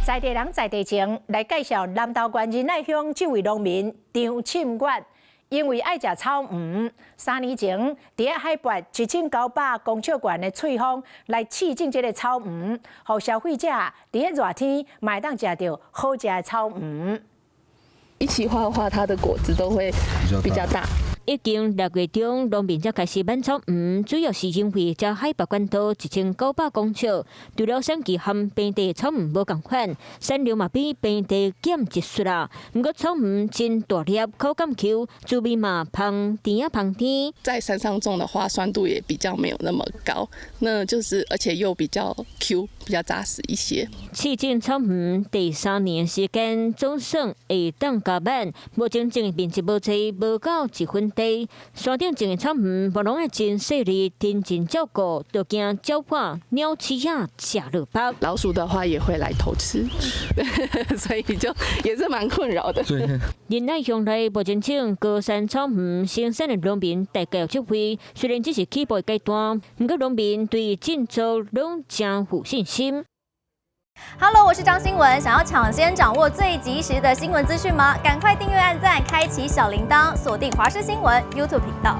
在地人在地情来介绍南投县仁爱乡这位农民张庆月，因为爱食草鱼，3年前伫海拔7900公尺高的翠峰来试种这个草鱼，让消费者伫热天嘛会当食到好食的草鱼。一起画画，它的果子都会比较大。已经6月中，农民才开始买草鱼，主要是因为这海拔高度1900公尺，除了产期和平地草鱼无共款，产量嘛比平地减一截啦。不过草鱼真大粒，口感 Q， 滋味嘛香甜啊香甜。在山上种的话，酸度也比较没有那么高，那就是而且又比较 Q， 比较扎实一些。试种草鱼第3年时间，总算会当加班，目前种的面积无多，无到1分地。山顶种的草鱼，无拢爱真细腻，认真照顾，就惊鸟破、鸟鼠啊吃落包。老鼠的话也会来偷吃，所以就也是蛮困扰的。仁爱乡内目前种高山草鱼生产的农民大概有7位，虽然只是起步阶段，不过农民对进州拢真有信心。Hello， 我是张新文。想要抢先掌握最及时的新闻资讯吗？赶快订阅、按赞、开启小铃铛，锁定华视新闻 YouTube 频道。